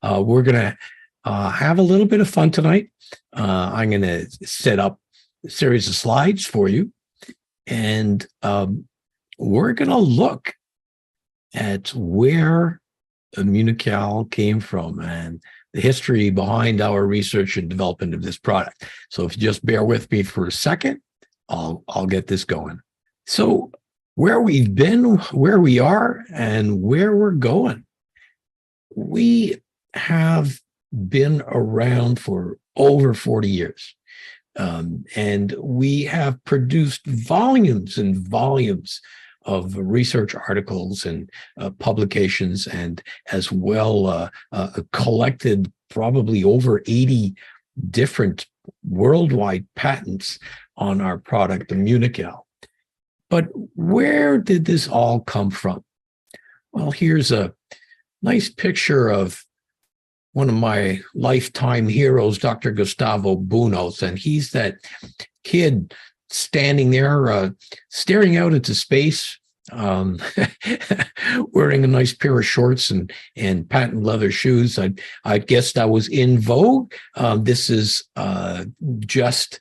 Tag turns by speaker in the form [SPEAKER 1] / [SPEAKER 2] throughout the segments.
[SPEAKER 1] We're going to have a little bit of fun tonight. I'm going to set up a series of slides for you, and we're going to look at where Immunocal came from and the history behind our research and development of this product. So if you just bear with me for a second, I'll get this going. So where we've been, where we are, and where we're going. We have been around for over 40 years. And we have produced volumes and volumes of research articles and publications, and as well collected probably over 80 different worldwide patents on our product, Immunocal. But where did this all come from? Well, here's a nice picture of one of my lifetime heroes, Dr. Gustavo Bunos, and he's that kid standing there staring out into space, wearing a nice pair of shorts and patent leather shoes. I guess that was in vogue. This is just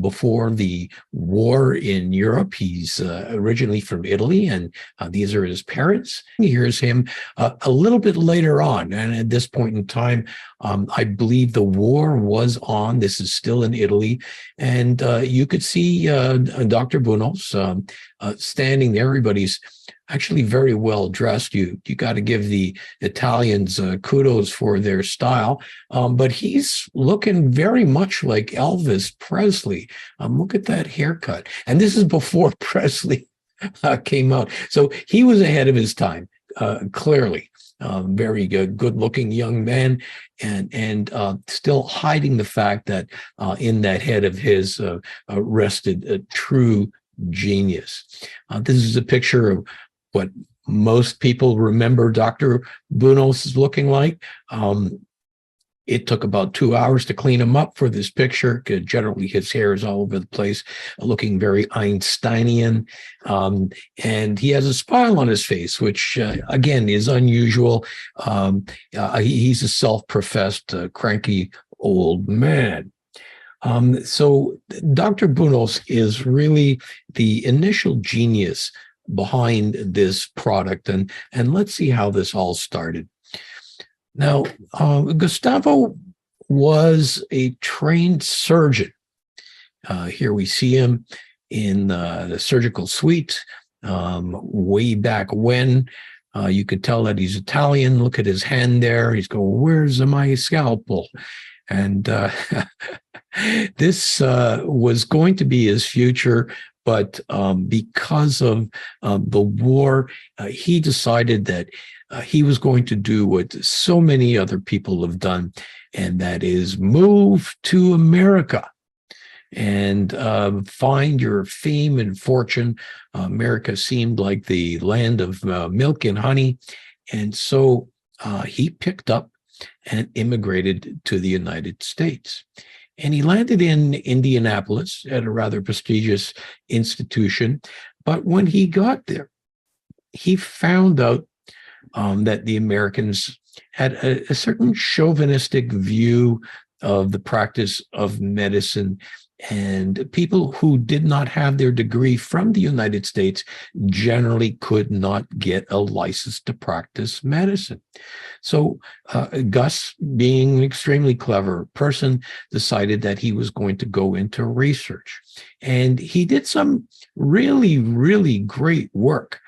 [SPEAKER 1] before the war in Europe. He's originally from Italy, and these are his parents. Here's him a little bit later on, and at this point in time, I believe the war was on. This is still in Italy, and you could see Dr. Bunos standing there. Everybody's actually very well dressed. You got to give the Italians kudos for their style, but he's looking very much like Elvis Presley. Look at that haircut, and this is before Presley came out, so he was ahead of his time, clearly. Very good-looking young man, and still hiding the fact that in that head of his rested a true genius. This is a picture of what most people remember Dr. Bunos looking like. It took about 2 hours to clean him up for this picture. Generally, his hair is all over the place, looking very Einsteinian. And he has a smile on his face, which, again, is unusual. He's a self-professed cranky old man. So Dr. Bunos is really the initial genius behind this product. And let's see how this all started. Now, Gustavo was a trained surgeon. Here we see him in the surgical suite way back when. You could tell that he's Italian. Look at his hand there. He's going, "Where's my scalpel?" And this was going to be his future, but because of the war, he decided that he was going to do what so many other people have done, and that is move to America and find your fame and fortune. America seemed like the land of milk and honey, and so he picked up and immigrated to the United States. And he landed in Indianapolis at a rather prestigious institution. But when he got there, he found out that the Americans had a certain chauvinistic view of the practice of medicine, and people who did not have their degree from the United States generally could not get a license to practice medicine. So Gus, being an extremely clever person, decided that he was going to go into research. And he did some really, really great work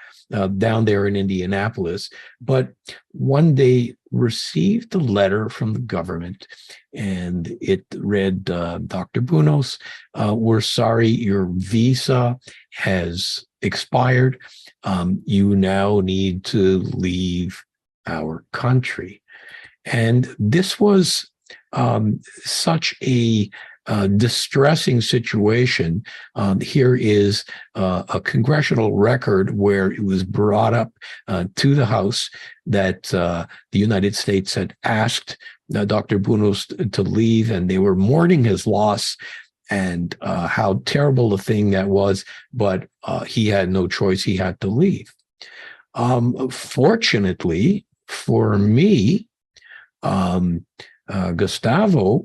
[SPEAKER 1] down there in Indianapolis, but one day received a letter from the government, and it read, "Dr. Bunos, we're sorry, your visa has expired. You now need to leave our country." And this was such a distressing situation. Here is a congressional record where it was brought up to the House that the United States had asked Dr. Bunos to leave, and they were mourning his loss and how terrible a thing that was, but he had no choice. He had to leave. Fortunately for me, Gustavo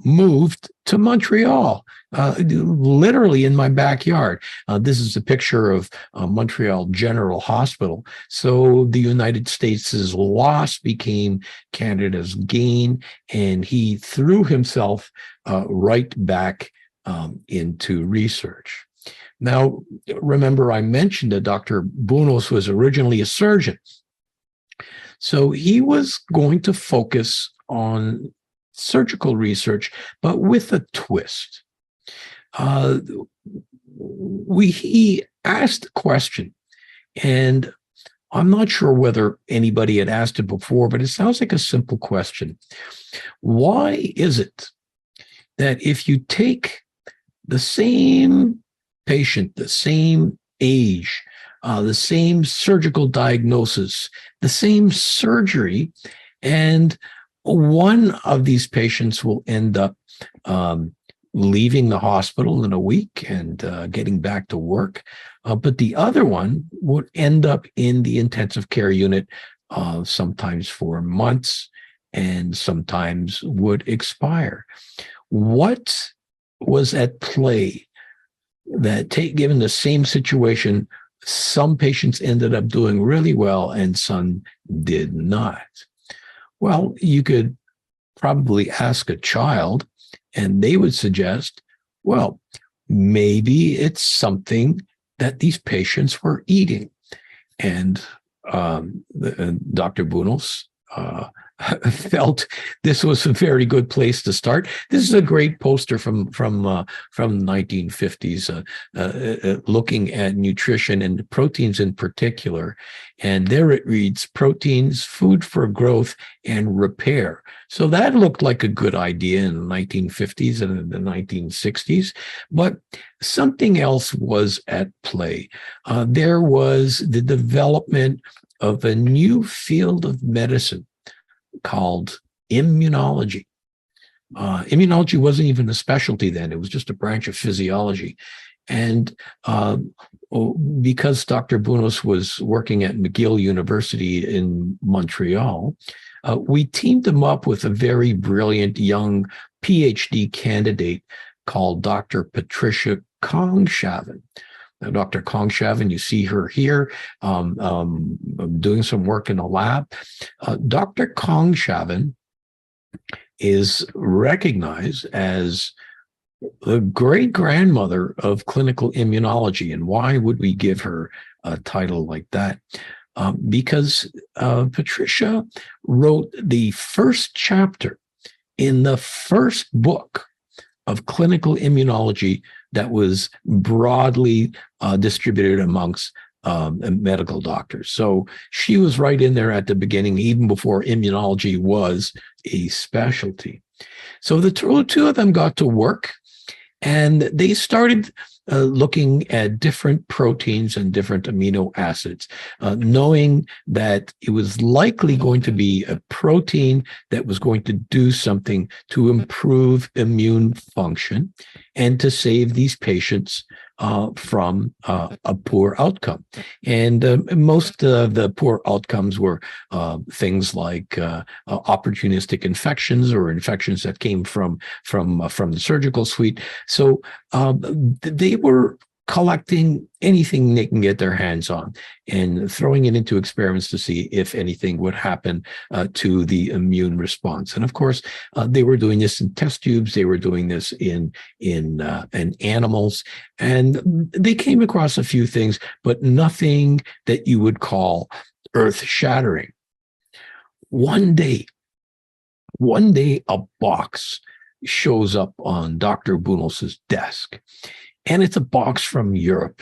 [SPEAKER 1] moved to Montreal, literally in my backyard. This is a picture of Montreal General Hospital. So the United States' loss became Canada's gain, and he threw himself right back into research. Now, remember, I mentioned that Dr. Bunos was originally a surgeon. So he was going to focus on surgical research, but with a twist. He asked a question, and I'm not sure whether anybody had asked it before, but it sounds like a simple question. Why is it that if you take the same patient, the same age, the same surgical diagnosis, the same surgery, and one of these patients will end up leaving the hospital in a week and getting back to work, but the other one would end up in the intensive care unit sometimes for months and sometimes would expire. What was at play that, given the same situation, some patients ended up doing really well and some did not? Well, you could probably ask a child and they would suggest, well, maybe it's something that these patients were eating. And Dr. Bunos felt this was a very good place to start. This is a great poster from the 1950s, looking at nutrition and proteins in particular. And there it reads, proteins, food for growth and repair. So that looked like a good idea in the 1950s and in the 1960s, but something else was at play. There was the development of a new field of medicine called immunology. Immunology wasn't even a specialty then. It was just a branch of physiology. And because Dr. Bunos was working at McGill University in Montreal, we teamed him up with a very brilliant young PhD candidate called Dr. Patricia Kongshaven. Now, Dr. Kongshaven, you see her here doing some work in a lab. Dr. Kongshaven is recognized as the great-grandmother of clinical immunology. And why would we give her a title like that? Because Patricia wrote the first chapter in the first book of clinical immunology that was broadly distributed amongst medical doctors. So she was right in there at the beginning, even before immunology was a specialty. So the two of them got to work, and they started looking at different proteins and different amino acids, knowing that it was likely going to be a protein that was going to do something to improve immune function and to save these patients from a poor outcome. And most of the poor outcomes were things like opportunistic infections or infections that came from the surgical suite. So they were collecting anything they can get their hands on and throwing it into experiments to see if anything would happen to the immune response. And of course, they were doing this in test tubes. They were doing this in animals, and they came across a few things, but nothing that you would call earth-shattering. One day, a box shows up on Dr. Bunos's desk. And it's a box from Europe.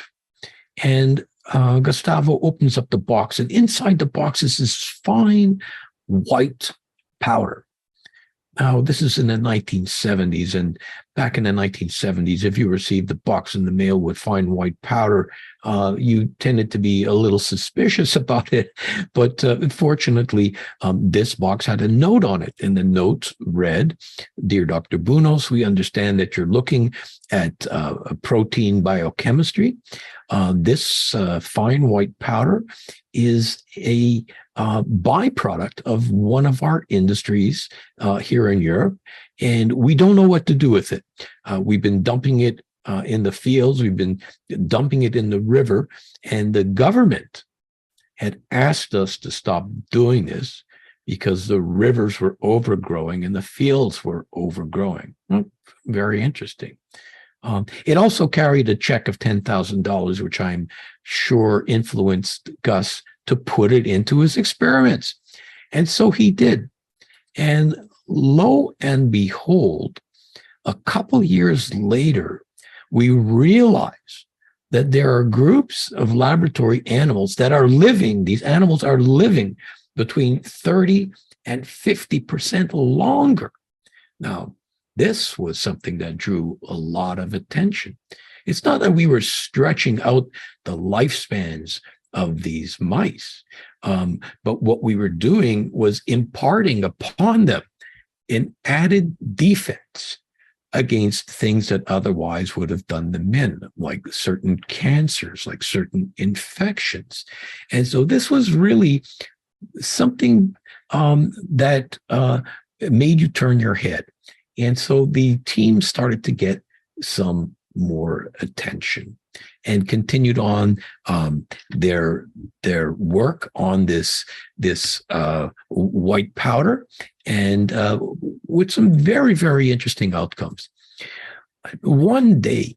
[SPEAKER 1] And Gustavo opens up the box, and inside the box is this fine white powder. Now, this is in the 1970s, and back in the 1970s, if you received a box in the mail with fine white powder, you tended to be a little suspicious about it. But fortunately, this box had a note on it, and the note read, "Dear Dr. Bunos, we understand that you're looking at protein biochemistry. This fine white powder is a byproduct of one of our industries here in Europe, and we don't know what to do with it. We've been dumping it in the fields, we've been dumping it in the river, and the government had asked us to stop doing this because the rivers were overgrowing and the fields were overgrowing. Very interesting. It also carried a check of $10,000, which I'm sure influenced Gus to put it into his experiments. And so he did. And lo and behold, a couple years later, we realized that there are groups of laboratory animals that are living, these animals are living between 30 and 50% longer. Now, this was something that drew a lot of attention. It's not that we were stretching out the lifespans of these mice, but what we were doing was imparting upon them an added defense against things that otherwise would have done them in, like certain cancers, like certain infections. And so this was really something that made you turn your head. And so the team started to get some more attention and continued on their work on this white powder, and with some very, very interesting outcomes. One day,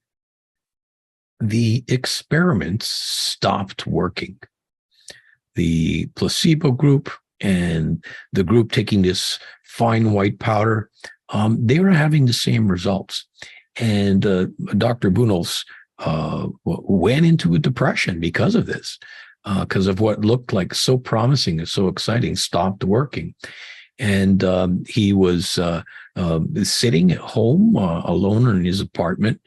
[SPEAKER 1] the experiments stopped working. The placebo group and the group taking this fine white powder, they were having the same results. And Dr. Bunos went into a depression because of this, because of what looked like so promising and so exciting stopped working. And he was sitting at home alone in his apartment,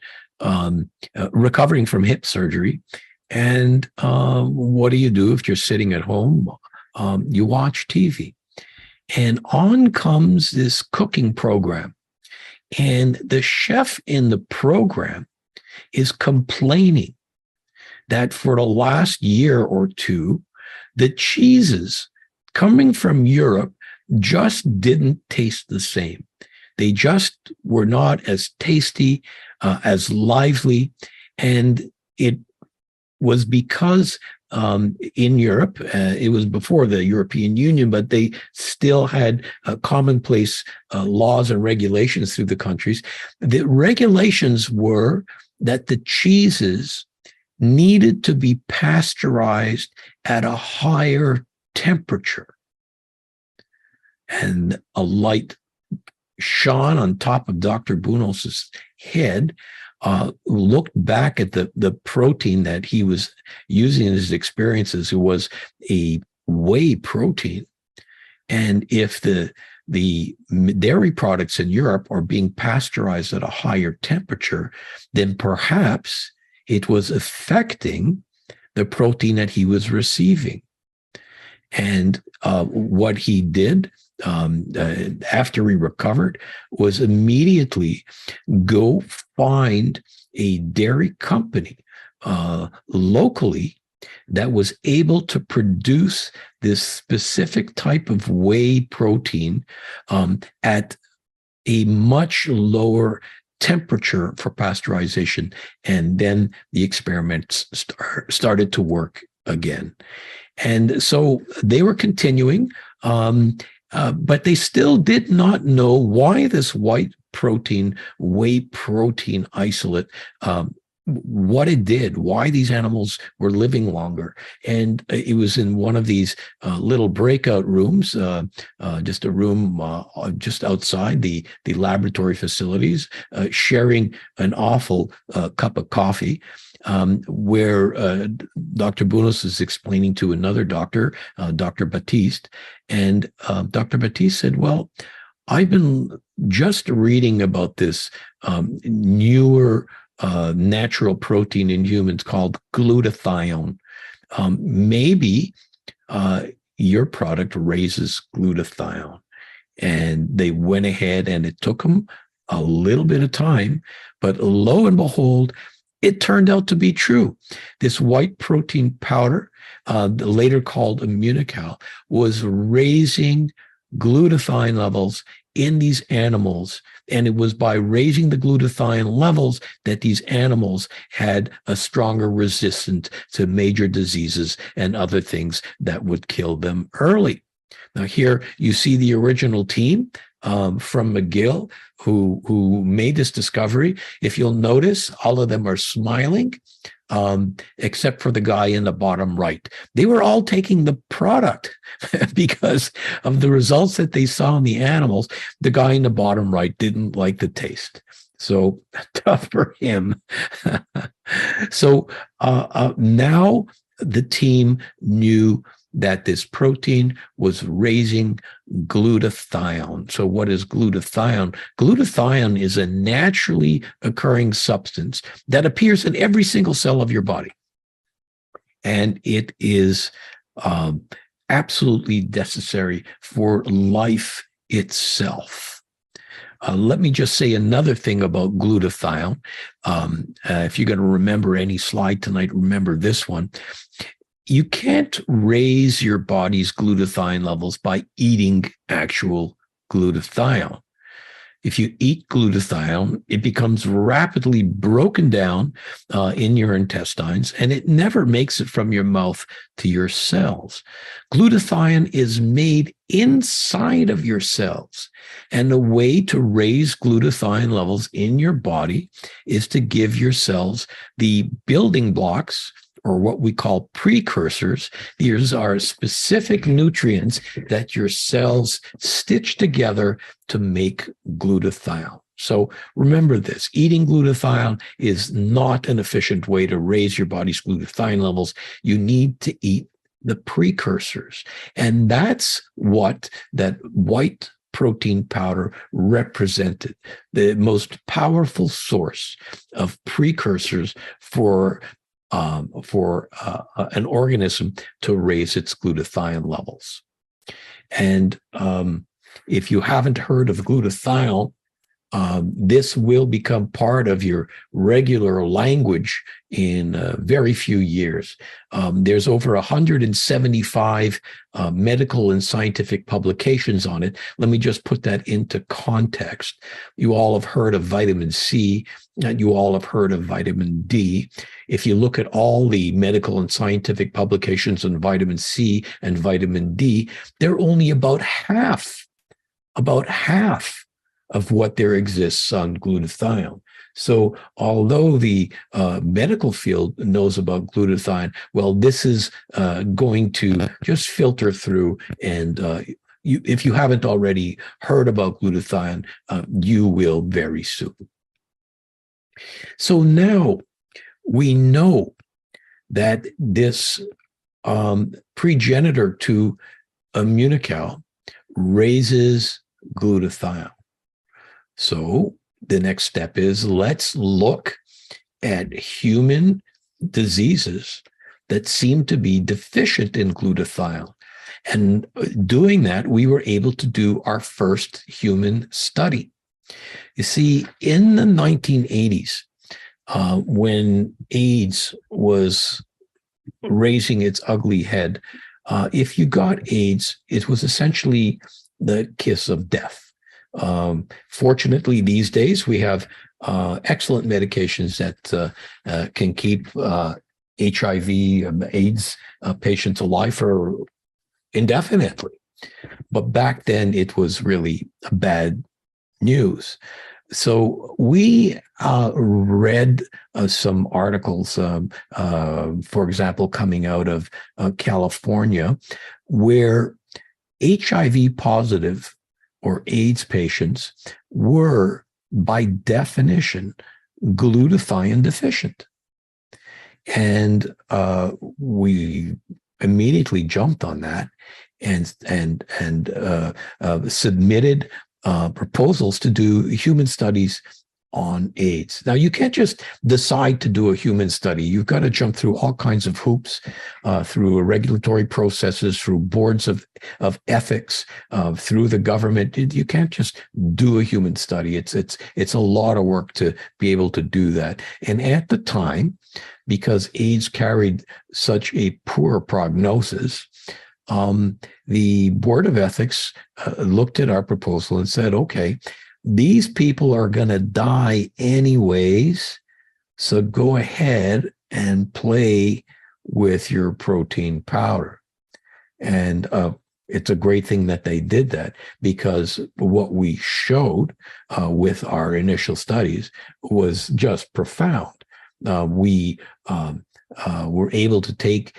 [SPEAKER 1] recovering from hip surgery. And what do you do if you're sitting at home? You watch TV. And on comes this cooking program. And the chef in the program is complaining that for the last year or two, the cheeses coming from Europe just didn't taste the same. They just were not as tasty, as lively. And it was because in Europe, it was before the European Union, but they still had commonplace laws and regulations through the countries. The regulations were that the cheeses needed to be pasteurized at a higher temperature. And a light shone on top of Dr. Bunos's head, looked back at the protein that he was using in his experiences. It was a whey protein. And if the dairy products in Europe are being pasteurized at a higher temperature, then perhaps it was affecting the protein that he was receiving. And what he did after he recovered was immediately go find a dairy company locally that was able to produce this specific type of whey protein at a much lower temperature for pasteurization. And then the experiments started to work again. And so they were continuing, but they still did not know why this white protein, whey protein isolate, what it did, why these animals were living longer. And it was in one of these little breakout rooms, just a room just outside the laboratory facilities, sharing an awful cup of coffee, where Dr. Bunos is explaining to another doctor, Dr. Baptiste. And Dr. Baptiste said, well, I've been just reading about this newer natural protein in humans called glutathione. Maybe your product raises glutathione. And they went ahead, and it took them a little bit of time, but lo and behold, it turned out to be true. This white protein powder, later called Immunocal, was raising glutathione levels in these animals. And it was by raising the glutathione levels that these animals had a stronger resistance to major diseases and other things that would kill them early. Now, here you see the original team from McGill who made this discovery. If you'll notice, all of them are smiling, except for the guy in the bottom right. They were all taking the product because of the results that they saw in the animals. The guy in the bottom right didn't like the taste. So tough for him. So now the team knew that this protein was raising glutathione. So what is glutathione? Glutathione is a naturally occurring substance that appears in every single cell of your body. And it is absolutely necessary for life itself. Let me just say another thing about glutathione. If you're going to remember any slide tonight, remember this one. You can't raise your body's glutathione levels by eating actual glutathione. If you eat glutathione, it becomes rapidly broken down in your intestines, and it never makes it from your mouth to your cells. Glutathione is made inside of your cells. And the way to raise glutathione levels in your body is to give your cells the building blocks, or what we call precursors. These are specific nutrients that your cells stitch together to make glutathione. So remember this, eating glutathione is not an efficient way to raise your body's glutathione levels. You need to eat the precursors. And that's what that white protein powder represented, the most powerful source of precursors for an organism to raise its glutathione levels. And if you haven't heard of glutathione, this will become part of your regular language in very few years. There's over 175 medical and scientific publications on it. Let me just put that into context. You all have heard of vitamin C, and you all have heard of vitamin D. If you look at all the medical and scientific publications on vitamin C and vitamin D, they're only about half of what there exists on glutathione. So although the medical field knows about glutathione, well, this is going to just filter through, and if you haven't already heard about glutathione, you will very soon. So now we know that this progenitor to Immunocal raises glutathione. So the next step is, let's look at human diseases that seem to be deficient in glutathione. And doing that, we were able to do our first human study. You see, in the 1980s, when AIDS was raising its ugly head, if you got AIDS, it was essentially the kiss of death. Fortunately, these days, we have excellent medications that can keep HIV, AIDS patients alive for indefinitely. But back then, it was really bad news. So we read some articles, for example, coming out of California, where HIV positive or AIDS patients were, by definition, glutathione deficient. And we immediately jumped on that and submitted proposals to do human studies on AIDS. Now, you can't just decide to do a human study. You've got to jump through all kinds of hoops, through regulatory processes, through boards of ethics, through the government. You can't just do a human study. It's a lot of work to be able to do that. And at the time, because AIDS carried such a poor prognosis, the Board of Ethics looked at our proposal and said, okay, these people are going to die anyways, so go ahead and play with your protein powder. And it's a great thing that they did that, because what we showed with our initial studies was just profound. We were able to take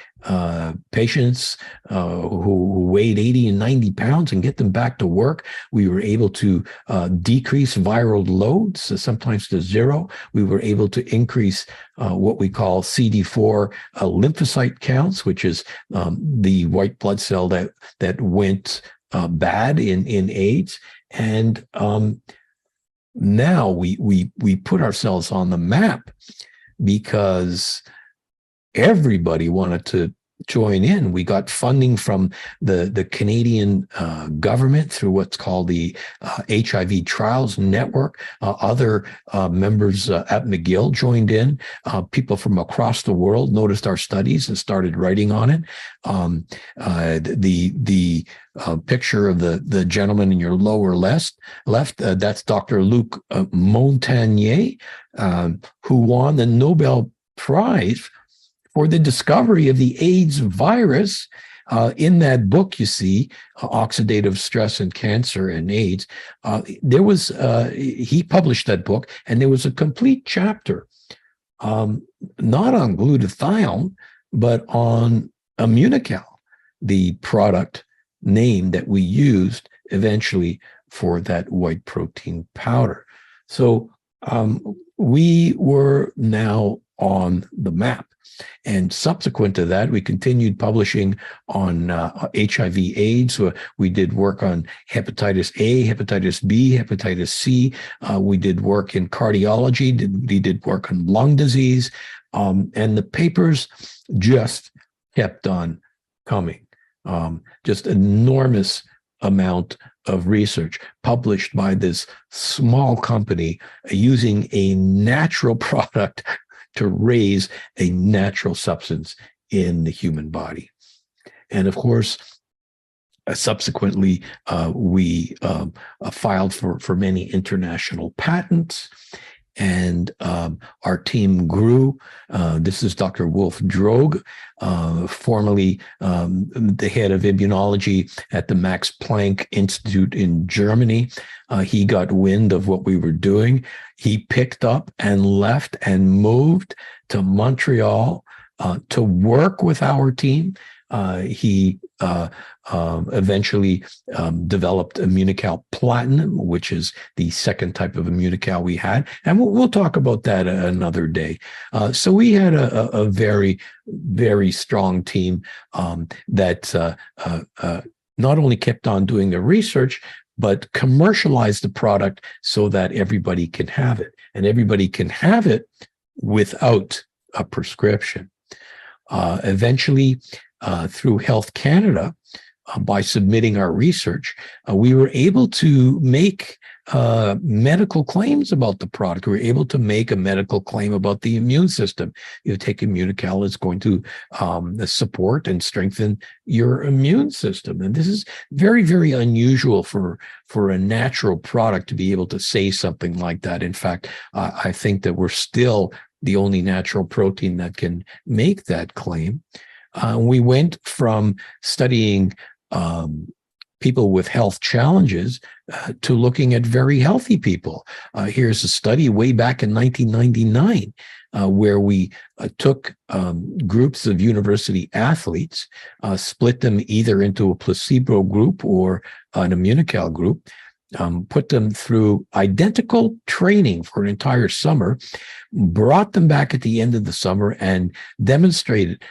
[SPEAKER 1] patients who weighed 80 and 90 pounds and get them back to work. We were able to decrease viral loads, sometimes to zero. We were able to increase what we call CD4 lymphocyte counts, which is the white blood cell that went bad in AIDS. And now we put ourselves on the map, because everybody wanted to join in. We got funding from the Canadian government through what's called the HIV Trials Network. Other members at McGill joined in. People from across the world noticed our studies and started writing on it. The picture of the gentleman in your lower left, that's Dr. Luc Montagnier, who won the Nobel Prize for the discovery of the AIDS virus. In that book, you see, Oxidative Stress and Cancer and AIDS, he published that book, and there was a complete chapter, not on glutathione, but on Immunocal, the product name that we used eventually for that white protein powder. So we were now on the map. And subsequent to that, we continued publishing on HIV/AIDS. We did work on hepatitis A, hepatitis B, hepatitis C. We did work in cardiology. We did work on lung disease. And the papers just kept on coming. Just enormous amount of research published by this small company using a natural product to raise a natural substance in the human body. And of course, subsequently, we filed for many international patents, and our team grew. This is Dr. Wolf Droge, formerly the head of immunology at the Max Planck Institute in Germany. He got wind of what we were doing. He picked up and left and moved to Montreal to work with our team. He eventually developed Immunocal Platinum, which is the second type of Immunocal we had. And we'll talk about that another day. So we had a very, very strong team that not only kept on doing the research, but commercialized the product so that everybody can have it. And everybody can have it without a prescription. Eventually, through Health Canada, by submitting our research, we were able to make medical claims about the product. We were able to make a medical claim about the immune system. You take Immunocal, it's going to support and strengthen your immune system. And this is very, very unusual for a natural product to be able to say something like that. In fact, I think that we're still the only natural protein that can make that claim. We went from studying people with health challenges to looking at very healthy people. Here's a study way back in 1999 where we took groups of university athletes, split them either into a placebo group or an Immunocal group, put them through identical training for an entire summer, brought them back at the end of the summer and demonstrated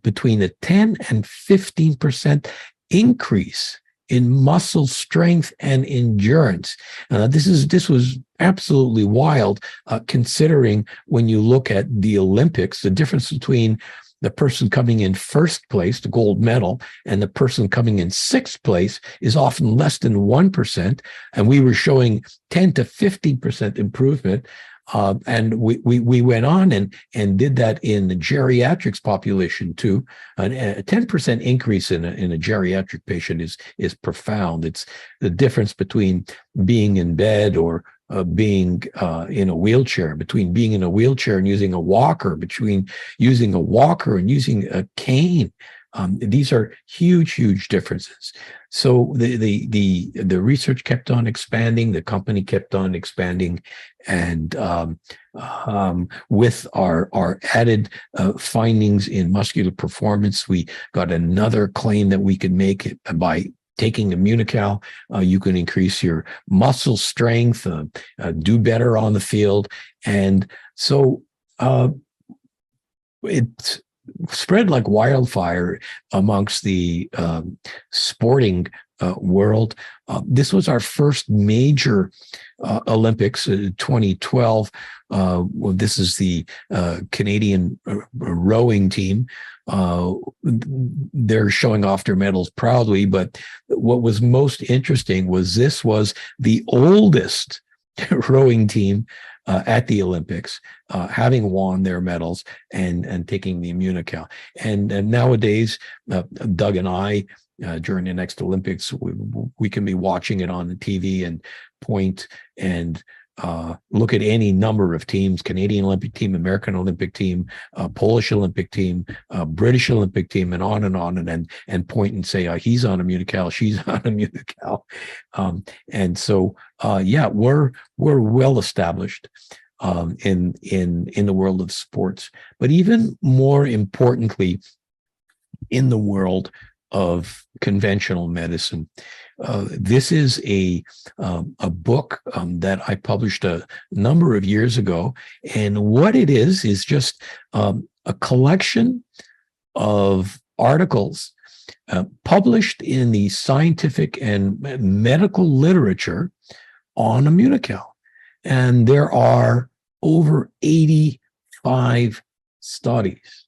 [SPEAKER 1] between a 10 and 15% increase in muscle strength and endurance. This was absolutely wild, considering when you look at the Olympics, the difference between the person coming in first place, the gold medal, and the person coming in sixth place is often less than 1%. And we were showing 10 to 15% improvement. And we went on and did that in the geriatrics population too. A 10% increase in a geriatric patient is profound. It's the difference between being in bed or being in a wheelchair, between being in a wheelchair and using a walker, between using a walker and using a cane. These are huge differences. So the research kept on expanding, the company kept on expanding, and with our added findings in muscular performance, we got another claim that we could make by taking Immunocal. You can increase your muscle strength, do better on the field, and so it's spread like wildfire amongst the sporting world. This was our first major Olympics, 2012. This is the Canadian rowing team. They're showing off their medals proudly, but what was most interesting was this was the oldest rowing team at the Olympics, having won their medals and taking the Immunocal. And nowadays, Doug and I, during the next Olympics, we can be watching it on the TV and point and look at any number of teams: Canadian Olympic team, American Olympic team, Polish Olympic team, British Olympic team, and on and point and say, he's on Immunocal, she's on Immunocal. And so, we're well established in the world of sports, but even more importantly, in the world of conventional medicine. This is a book that I published a number of years ago, and what it is just a collection of articles published in the scientific and medical literature on Immunocal. And there are over 85 studies.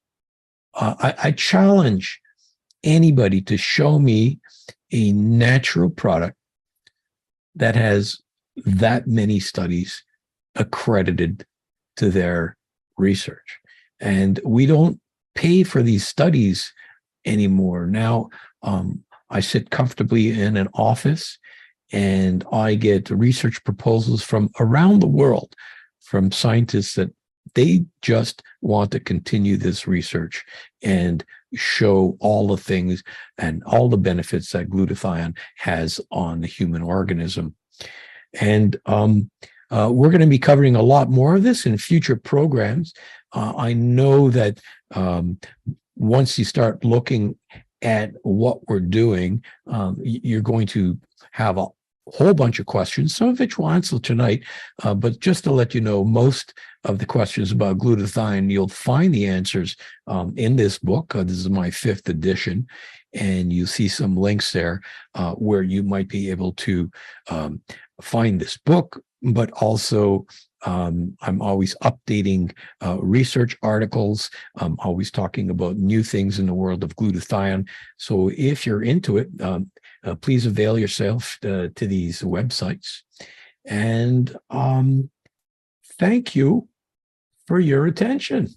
[SPEAKER 1] I challenge anybody to show me a natural product that has that many studies accredited to their research. And we don't pay for these studies anymore. Now, I sit comfortably in an office and I get research proposals from around the world from scientists that they just want to continue this research and show all the things and all the benefits that glutathione has on the human organism. And we're going to be covering a lot more of this in future programs. I know that once you start looking at what we're doing, you're going to have a whole bunch of questions, some of which we'll answer tonight. But just to let you know, most of the questions about glutathione, you'll find the answers in this book. This is my 5th edition, and you see some links there where you might be able to find this book, but also I'm always updating research articles. I'm always talking about new things in the world of glutathione. So if you're into it, please avail yourself to these websites. And thank you for your attention.